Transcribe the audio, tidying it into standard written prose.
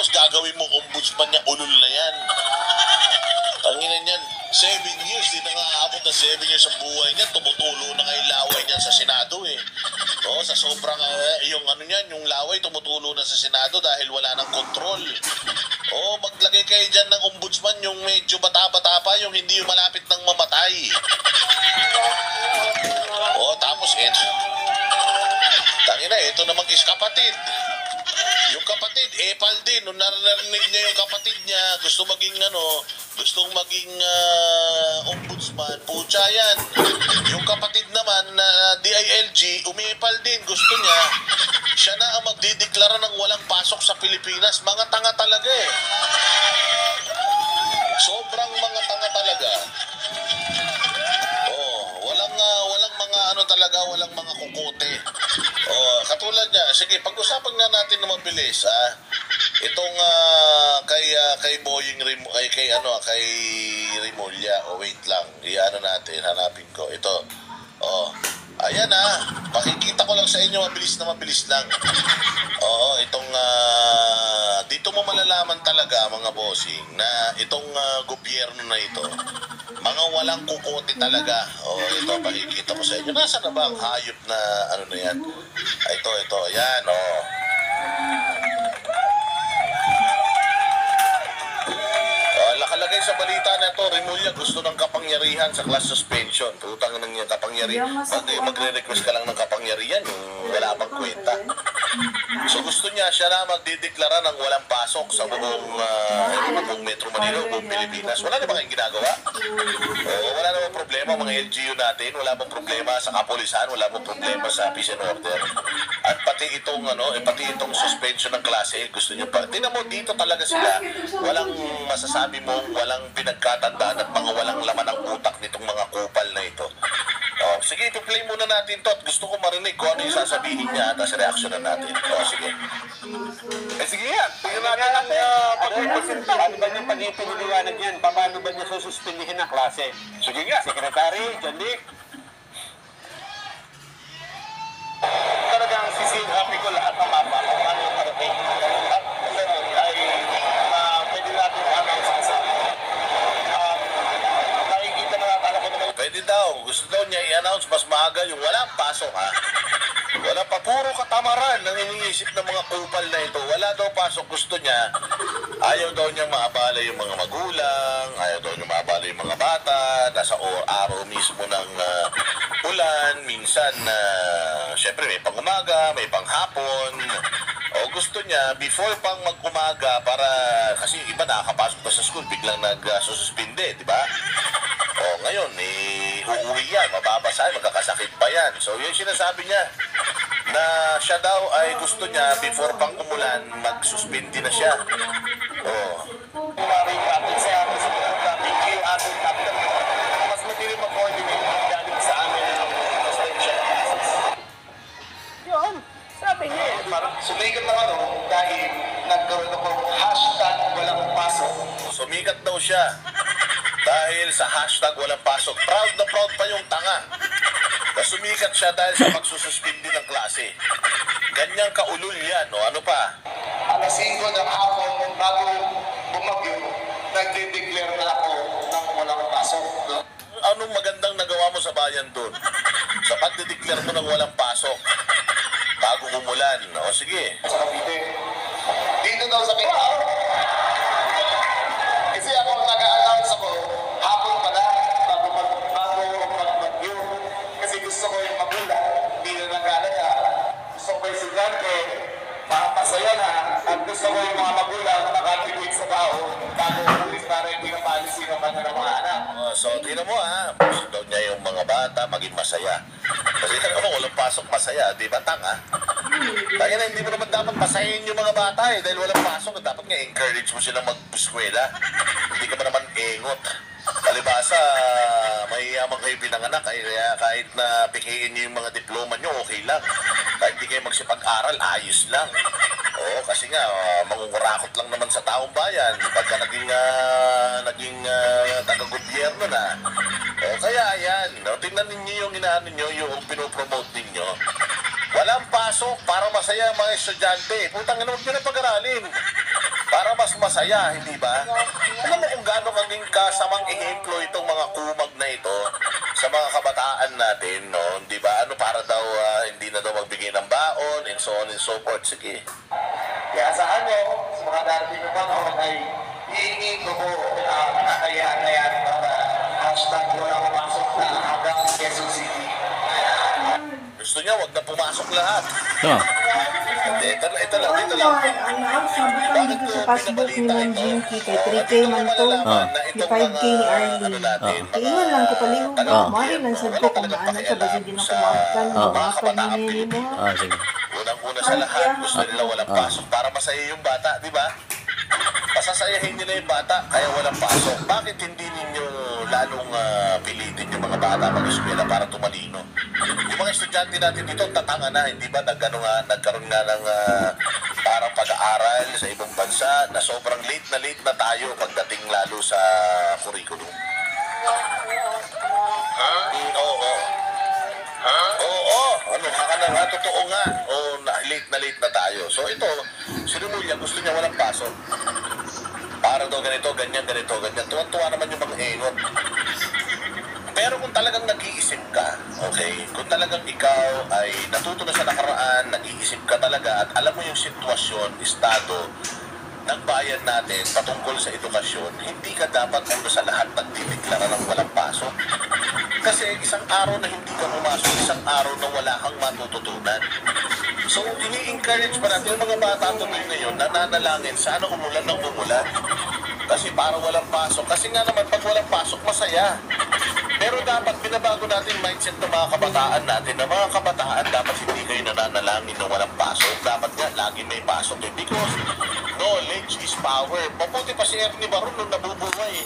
Tapos gagawin mo ombudsman niya, ulol na yan. Tanginan yan. 7 years, di na nga aabot na 7 years ang buhay niya. Tumutulo na nga yung laway niyan sa Senado eh. No, sa sobrang, yung ano niyan, yung laway tumutulo na sa Senado dahil wala nang kontrol. Maglagay kayo dyan ng ombudsman, yung medyo bata-bata pa, yung hindi yung malapit ng mamatay. Tapos ito. Tangina, ito namang is kapatid. Yung kapatid, epal din. Nung narinig niya yung kapatid niya, gustong maging ombudsman, pucha yan. Yung kapatid naman na DILG, umepal din. Gusto niya, siya na ang magdideklara ng walang pasok sa Pilipinas. Mga tanga talaga eh. Sobrang mga tanga talaga. Walang mga ano talaga, walang mga kukote. Katulad niya, sige, pag-usapan nga natin na mabilis, itong kay Boying kay Rimulya, wait lang, iano natin, hanapin ko. Ito. Ayan pakikita ko lang sa inyo, mabilis lang. Itong dito mo malalaman talaga mga bossing na itong gobyerno na ito, mga walang kukote talaga. Ito, pakikita ko sa inyo. Nasaan na ba ang hayop na ano na yan? Ito, yan, nakalagay sa balita na ito, Rimulya gusto ng kapangyarihan sa class suspension. Putang nang yung kapangyarihan. Magre-request ka lang ng kapangyarihan, yung wala pang kwenta. So gusto niya siya na magdideklara ng walang pasok sa buong Metro Manila, buong Pilipinas. Wala na ba kayong ginagawa? Wala namang problema mga LGU natin, wala bang problema sa kapulisan, wala bang problema sa peace and order. At pati itong suspension ng klase, gusto niyo pa. Tingnan mo, dito talaga sila. Walang masasabi mo, walang pinagkatandaan at mga walang laman ng utak nitong mga kupal na ito. Sige, i-play muna natin to at gusto ko marinig kung ano yung sasabihin niya at reaksyonan natin. Sige. Sige yan. Tingnan natin paano ba niyang pag-ipiniliwanag yan? Paano ba niya sususpindihin ang klase? Sige nga, Secretary, John Dick. Talagang sisilhapi ko lahat ng mapa kung ano yung parating. At ay pwede natin announce kasi. Nakikita na natin ako naman. Pwede daw. Gusto daw niya i-announce mas maaga yung walang pasok Wala pa, puro katamaran ang iniisip ng mga kupal na ito. Wala daw pasok, gusto niya. Ayaw daw niyang maabala yung mga magulang, ayaw daw niyang maabala yung mga bata, nasa araw mismo ng ulan, minsan, syempre may pang-umaga, may pang-hapon. Gusto niya, before pang mag-umaga, para, kasi iba nakakapasok na sa school, biglang nag-suspinde, di ba? Ngayon, uuwi yan, mababasahin, magkakasakit pa yan. So, yun sinasabi niya, na siya daw ay gusto niya, before pang umulan, mag-suspindi na siya. Mas matili mag-coordinate galing sa amin suspension. Yun, sabi niya. Parang sumikat na dahil nagkaroon ako hashtag walang pasok. Sumikat daw siya dahil sa hashtag walang pasok. Proud na proud pa yung tanga. Sumikat siya dahil sa pagsususpindi ng klase. Ganyang kaulol yan, ano pa? Alas 5 ng hapon, bago bumagyo, nagde-declare na ako ng walang pasok. Anong magandang nagawa mo sa bayan doon? Sa pagde-declare mo ng walang pasok, bago umulan. Sige. Sa Cavite. Dito daw sa Pinaw. Kasi ako nag-a-announce ako, hapon pala, bago magbagyo. Kasi gusto ko yung magulang, hindi na nag-alaga. Gusto ko yung sigante, masaya na, at gusto ko yung mga magulang nakatipid sa tao, bago ulit para hindi na policy ng kanilang mga anak. So, tingnan mo gusto daw niya yung mga bata maging masaya. Kasi tingnan mo, walang pasok masaya, di ba tanga? Kaya na hindi mo naman dapat masayin yung mga bata dahil walang pasok. Dapat nga encourage mo silang mag-eskwela. Hindi ka ba naman engot? Palibasa, mahihiyamang kayo pinanganak, kaya kahit na pikiin niyo yung mga diploma niyo, okay lang. Kahit di kayo magsipag-aral, ayos lang. Kasi nga, mangungurakot lang naman sa taong bayan pagka naging taga-gobyerno na. Kaya yan, tingnan ninyo yung inaano nyo, yung pinopromote ninyo. Walang pasok para masaya ang mga estudyante. Putang ina, huwag nyo na pag-aralin. para mas masaya, hindi ba? Alam mo kung gaano maging kasamang ehemplo itong mga kumag na ito sa mga kabataan natin, no? Di ba? Ano para daw hindi na daw magbigay ng baon and so on and so forth. Sige. Kaya asahan nyo, sa mga darating na panahon ay hihingi ko po kakayaan na yan para hashtag walang pumasok na hanggang Quezon City. Gusto niya, wag na pumasok lahat. Ah. Hindi, ito lang. Ano, sabi ko dito sa Facebook ni Ma'am Jinky kay 3K man to. Di 5K ni Arlene. Iwan lang ko palihog. Mari lang sad ko kung naano ka ba hindi na kumakan. Kumakan ni Nini mo. Sige. Unang-una sa lahat, gusto nila walang pasok para masaya yung bata, di ba? Pasasayahin nila yung bata, kaya walang pasok. Bakit hindi ninyo lalong pilitin yung mga bata mag-eskwela para tumalino? Yung mga estudyante natin dito, tatanga na, hindi ba? Nagkaroon nga ng parang pag-aaral sa ibang bansa na sobrang late na tayo pagdating lalo sa curriculum. Oo. Oo, ano ka na nga, totoo nga. Late na tayo. So ito, si Remulla gusto niya walang pasok. Para daw ganito, ganyan. Tuwan-tuwa naman yung mga engot. Pero kung talagang nag-iisip ka, okay, kung talagang ikaw ay natuto na sa nakaraan, nag-iisip ka talaga at alam mo yung sitwasyon, estado ng bayan natin patungkol sa edukasyon, hindi ka dapat una sa lahat nagdideklara ng walang pasok. Kasi isang araw na hindi ka pumasok, isang araw na wala kang matututunan. So, ini-encourage pa natin yung mga bata tuloy ngayon, nananalangin, sana umulan ng umulan. Kasi para walang pasok. Kasi nga naman, pag walang pasok, masaya. Pero dapat binabago natin mindset ng mga kabataan natin na mga kabataan dapat hindi kayo nananalangin na walang pasok. Dapat nga, lagi may pasok. Because knowledge is power. Mabuti pa si Ernie Baron nung nabubuhay.